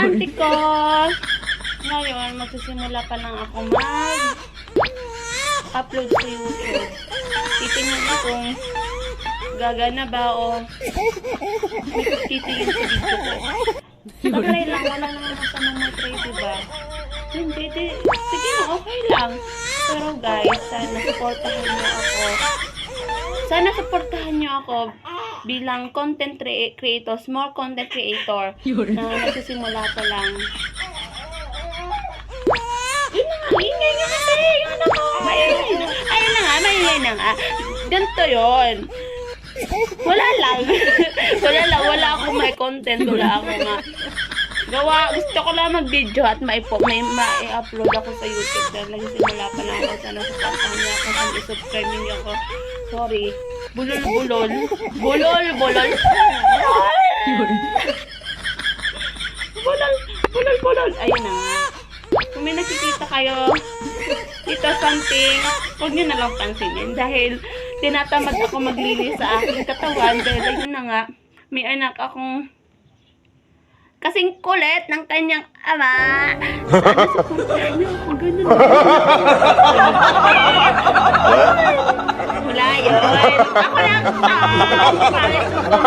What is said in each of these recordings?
auntie ko. Ngayon, magsisimula pa lang ako mag-upload sa YouTube. Titingnan ko kung gagana ba o titingin sa video ko. Pag-try lang, wala naman masamang mag-try, diba? Hindi, sige na, okay lang. Pero guys, sana supportahan niyo ako. Sana supportahan niyo ako bilang content creator, small content creator na nagsisimula pa lang. Yun na nga, ingay nga kasi. Yun na ko. Ayun na nga, maingay na nga. Ganito yun. Wala lang. Wala akong may content. Wala ako nga. Gusto ko lang mag-video at ma-upload ako sa YouTube dahil nagsimula pa lang ako. Sana supportahan niyo ako. Sana i-subscribe niyo ako. Sorry. Bulol. Bulol. Ayun na nga. Kung may nakikita kayo dito something, huwag nyo na lang pansinin dahil tinatamad ako maglinis sa aking katawan dahil ayun na nga, may anak akong kasing kulit ng kanyang ama. Sana supportahan niyo ako, ganun. Wala yun. Ako lang ito. Paris mo kong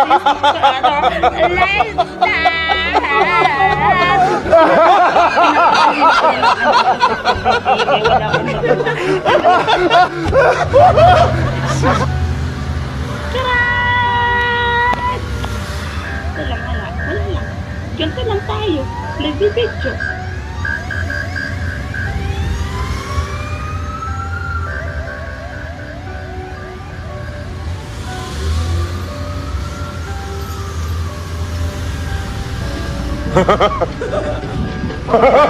live Wala lang. Ganito lang tayo. Nag-video. What?